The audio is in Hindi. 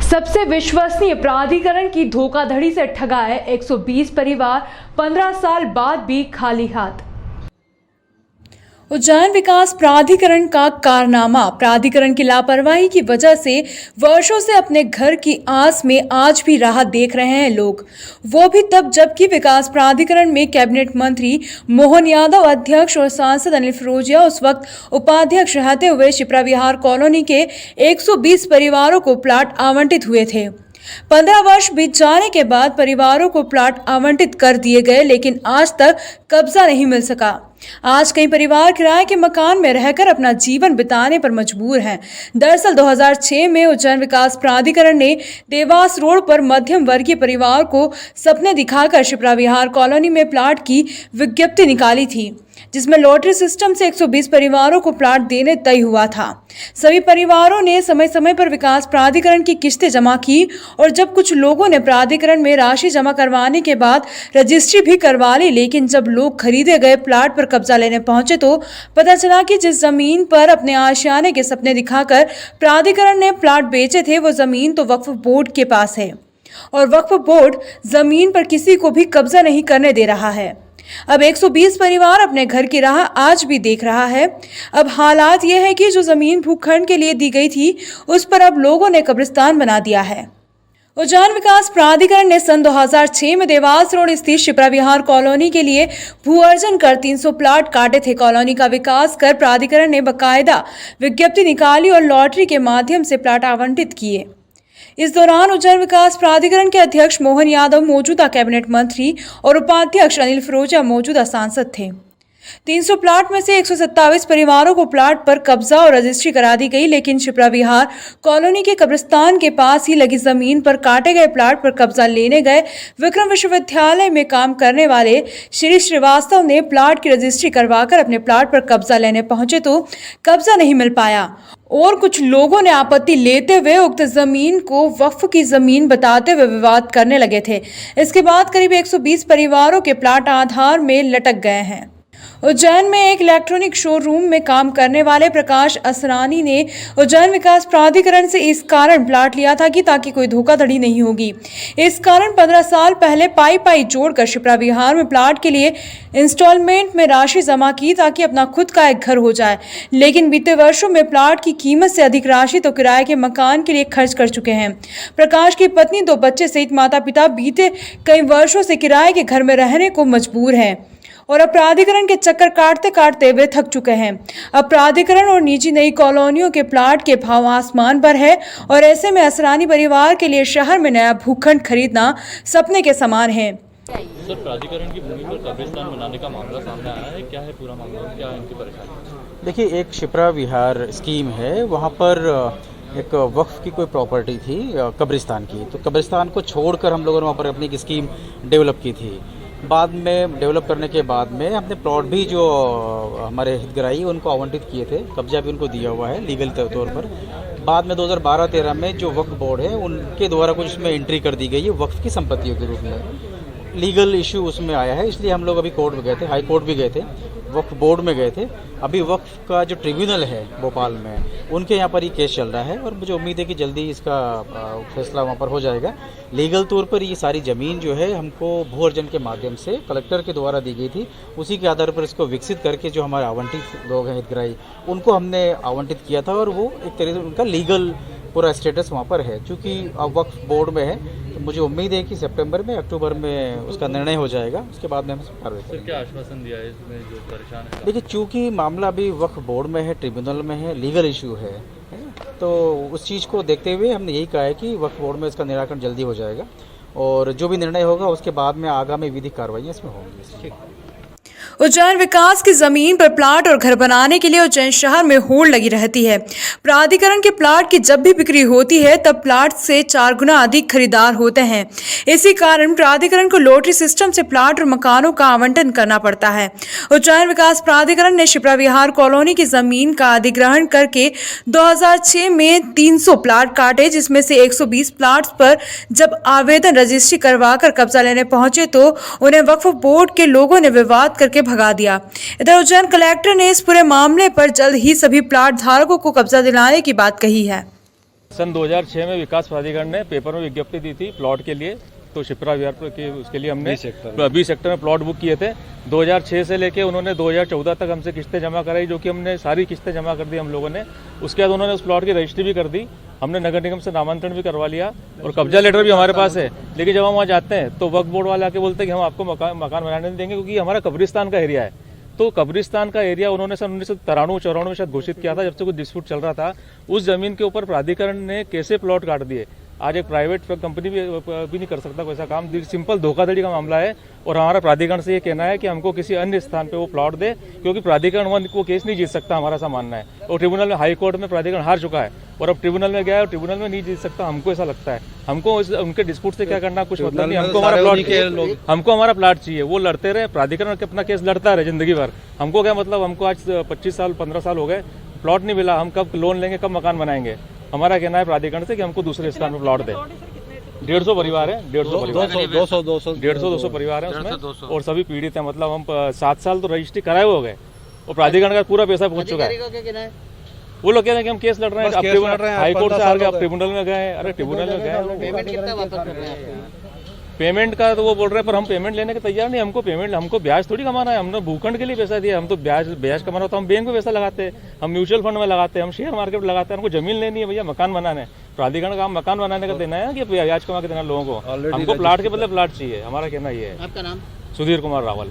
सबसे विश्वसनीय प्राधिकरण की धोखाधड़ी से ठगाए 120 परिवार, 15 साल बाद भी खाली हाथ। उज्जैन विकास प्राधिकरण का कारनामा। प्राधिकरण की लापरवाही की वजह से वर्षों से अपने घर की आस में आज भी राह देख रहे हैं लोग, वो भी तब जबकि विकास प्राधिकरण में कैबिनेट मंत्री मोहन यादव अध्यक्ष और सांसद अनिल फिरोजिया उस वक्त उपाध्यक्ष रहते हुए शिप्रा विहार कॉलोनी के 120 परिवारों को प्लाट आवंटित हुए थे। 15 वर्ष बीत जाने के बाद परिवारों को प्लाट आवंटित कर दिए गए, लेकिन आज तक कब्जा नहीं मिल सका। आज कई परिवार किराए के मकान में रहकर अपना जीवन बिताने पर मजबूर हैं। दरअसल 2006 में उज्जैन विकास प्राधिकरण ने देवास रोड पर मध्यम वर्गीय परिवार को सपने दिखाकर शिप्रा विहार कॉलोनी में प्लाट की विज्ञप्ति निकाली थी, जिसमें लॉटरी सिस्टम से 120 परिवारों को प्लाट देने तय हुआ था। सभी परिवारों ने समय समय पर विकास प्राधिकरण की किस्तें जमा की और जब कुछ लोगों ने प्राधिकरण में राशि जमा करवाने के बाद रजिस्ट्री भी करवा ली, लेकिन जब लोग खरीदे गए प्लाट पर कब्जा लेने पहुंचे तो पता चला कि जिस जमीन पर अपने आशियाने के सपने दिखाकर प्राधिकरण ने प्लाट बेचे थे, वो जमीन तो वक्फ बोर्ड के पास है और वक्फ बोर्ड जमीन पर किसी को भी कब्जा नहीं करने दे रहा है। अब 120 परिवार अपने घर की राह आज भी देख रहा है। अब हालात ये है कि जो जमीन भूखंड के लिए दी गई थी, उस पर अब लोगों ने कब्रिस्तान बना दिया है। उज्जैन विकास प्राधिकरण ने सन 2006 में देवास रोड स्थित शिप्रा विहार कॉलोनी के लिए भू अर्जन कर 300 प्लाट काटे थे। कॉलोनी का विकास कर प्राधिकरण ने बकायदा विज्ञप्ति निकाली और लॉटरी के माध्यम से प्लाट आवंटित किए। इस दौरान उज्जैन विकास प्राधिकरण के अध्यक्ष मोहन यादव, मौजूदा कैबिनेट मंत्री और उपाध्यक्ष अनिल फिरोजिया मौजूदा सांसद थे। 300 प्लाट में से 127 परिवारों को प्लाट पर कब्जा और रजिस्ट्री करा दी गई, लेकिन शिप्रा विहार कॉलोनी के कब्रिस्तान के पास ही लगी जमीन पर काटे गए प्लाट पर कब्जा लेने गए विक्रम विश्वविद्यालय में काम करने वाले श्री श्रीवास्तव ने प्लाट की रजिस्ट्री करवाकर अपने प्लाट पर कब्जा लेने पहुंचे तो कब्जा नहीं मिल पाया और कुछ लोगों ने आपत्ति लेते हुए उक्त जमीन को वक्फ की जमीन बताते हुए विवाद करने लगे थे। इसके बाद करीब 120 परिवारों के प्लाट आधार में लटक गए हैं। उज्जैन में एक इलेक्ट्रॉनिक शोरूम में काम करने वाले प्रकाश असरानी ने उज्जैन विकास प्राधिकरण से इस कारण प्लाट लिया था कि ताकि कोई धोखाधड़ी नहीं होगी। इस कारण 15 साल पहले पाई जोड़कर शिप्रा विहार में प्लाट के लिए इंस्टॉलमेंट में राशि जमा की ताकि अपना खुद का एक घर हो जाए, लेकिन बीते वर्षों में प्लाट की कीमत से अधिक राशि तो किराए के मकान के लिए खर्च कर चुके हैं। प्रकाश की पत्नी, 2 बच्चे सहित माता पिता बीते कई वर्षों से किराए के घर में रहने को मजबूर हैं और अब प्राधिकरण के चक्कर काटते काटते वे थक चुके हैं। अब प्राधिकरण और निजी नई कॉलोनियों के प्लाट के भाव आसमान पर है और ऐसे में असरानी परिवार के लिए शहर में नया भूखंड खरीदना सपने के समान है। सर, प्राधिकरण की भूमि पर कब्रिस्तान बनाने का मामला सामने आया है, क्या है पूरा मामला, क्या है इनकी परेशानी? देखिए, एक शिप्रा विहार स्कीम है, वहाँ पर एक वक्फ की कोई प्रॉपर्टी थी कब्रिस्तान की, तो कब्रिस्तान को छोड़कर हम लोगों ने वहाँ पर अपनी एक स्कीम डेवलप की थी। बाद में डेवलप करने के बाद में हमने प्लॉट भी जो हमारे हितग्राही उनको आवंटित किए थे, कब्जा भी उनको दिया हुआ है लीगल तौर पर। बाद में 2012-13 में जो वक्फ बोर्ड है उनके द्वारा कुछ उसमें एंट्री कर दी गई है वक्फ की संपत्तियों के रूप में। लीगल इशू उसमें आया है, इसलिए हम लोग अभी कोर्ट में गए थे, हाई कोर्ट भी गए थे, वक्फ बोर्ड में गए थे। अभी वक्फ का जो ट्रिब्यूनल है भोपाल में, उनके यहाँ पर ये केस चल रहा है और मुझे उम्मीद है कि जल्दी इसका फैसला वहाँ पर हो जाएगा। लीगल तौर पर ये सारी ज़मीन जो है हमको भू अर्जन के माध्यम से कलेक्टर के द्वारा दी गई थी, उसी के आधार पर इसको विकसित करके जो हमारे आवंटित लोग हैं हितग्राही, उनको हमने आवंटित किया था और वो एक तरीके से उनका लीगल पूरा स्टेटस वहाँ पर है। चूँकि अब वक्फ बोर्ड में है तो मुझे उम्मीद है कि सितंबर में अक्टूबर में उसका निर्णय हो जाएगा, उसके बाद में हम कार्रवाई करेंगे। क्या आश्वासन दिया है इसमें जो परेशान है? देखिए, चूँकि मामला अभी वक्फ बोर्ड में है, ट्रिब्यूनल में है, लीगल इशू है, तो उस चीज़ को देखते हुए हमने यही कहा है कि वक्फ बोर्ड में इसका निराकरण जल्दी हो जाएगा और जो भी निर्णय होगा उसके बाद में आगामी विधिक कार्रवाइयाँ इसमें होंगी। उज्जैन विकास की जमीन पर प्लाट और घर बनाने के लिए उज्जैन शहर में होड़ लगी रहती है। प्राधिकरण के प्लाट की जब भी बिक्री होती है तब प्लाट से 4 गुना अधिक खरीदार होते हैं। इसी कारण प्राधिकरण को लॉटरी सिस्टम से प्लाट और मकानों का आवंटन करना पड़ता है। उज्जैन विकास प्राधिकरण ने शिप्रा विहार कॉलोनी की जमीन का अधिग्रहण करके 2006 में 300 प्लाट काटे, जिसमें से 120 प्लाट पर जब आवेदन रजिस्ट्री करवाकर कब्जा लेने पहुंचे तो उन्हें वक्फ बोर्ड के लोगों ने विवाद करके भगा दिया। इधर उज्जैन कलेक्टर ने इस पूरे मामले पर जल्द ही सभी प्लाट धारकों को कब्जा दिलाने की बात कही है। सन 2006 में विकास प्राधिकरण ने पेपर में विज्ञप्ति दी थी प्लॉट के लिए, तो शिप्रा विहार के उसके लिए हमने 20 सेक्टर में प्लॉट बुक किए थे। 2006 से लेके उन्होंने 2014 तक हमसे किस्तें जमा कराई, जो कि हमने सारी किस्तें जमा कर दी हम लोगों ने। उसके बाद उन्होंने उस प्लॉट की रजिस्ट्री भी कर दी, हमने नगर निगम से नामांतरण भी करवा लिया और कब्जा लेटर भी हमारे पास है। लेकिन जब हम वहाँ जाते हैं तो वक्फ बोर्ड वाले आके बोलते हैं कि हम आपको मकान बनाने नहीं देंगे, क्योंकि हमारा कब्रिस्तान का एरिया है। तो कब्रिस्तान का एरिया उन्होंने सन 1993-94 में शायद घोषित किया था, जब से कुछ डिस्प्यूट चल रहा था। उस जमीन के ऊपर प्राधिकरण ने कैसे प्लॉट काट दिए, आज एक प्राइवेट कंपनी भी नहीं कर सकता कोई ऐसा काम। सिंपल धोखाधड़ी का मामला है और हमारा प्राधिकरण से ये कहना है कि हमको किसी अन्य स्थान पे वो प्लॉट दे, क्योंकि प्राधिकरण वो केस नहीं जीत सकता, हमारा ऐसा मानना है। और ट्रिब्यूनल में, हाई कोर्ट में प्राधिकरण हार चुका है और अब ट्रिब्यूनल में गया है और ट्रिब्यूनल में नहीं जीत सकता, हमको ऐसा लगता है। हमको उनके डिस्प्यूट से क्या करना, कुछ मतलब नहीं। हमको हमारा प्लॉट चाहिए, वो लड़ते रहे, प्राधिकरण अपना केस लड़ता रहे जिंदगी भर। हमको क्या मतलब, हमको आज 25 साल 15 साल हो गए, प्लॉट नहीं मिला, हम कब लोन लेंगे, कब मकान बनाएंगे। हमारा कहना है प्राधिकरण से कि हमको दूसरे स्थान पर प्लॉट दे। 150 परिवार है, 150-200 परिवार है उसमें, और सभी पीड़ित है। मतलब हम 7 साल तो रजिस्ट्री कराए हुए हो गए और प्राधिकरण का पूरा पैसा पहुंच चुका है। वो लोग कह रहे हैं कि हम केस लड़ रहे हैं, हाई कोर्ट से हार गए, अब ट्रिब्यूनल में गए। अरे ट्रिब्यूनल में गए, पेमेंट का तो वो बोल रहे हैं, पर हम पेमेंट लेने के तैयार नहीं। हमको ब्याज थोड़ी कमाना है, हमने भूखंड के लिए पैसा दिया। हम तो ब्याज कमाना होता है, हम बैंक में पैसा लगाते हैं, हम म्यूचुअल फंड में लगाते हैं, हम शेयर मार्केट में लगाते हैं। हमको जमीन लेनी है भैया, मकान बनाना है। प्राधिकरण का काम मकान बनाने का देना है कि ब्याज कमा के देना लोगों को। हमको प्लाट के बदले प्लाट चाहिए, हमारा कहना ये है। आपका नाम? सुधीर कुमार रावल।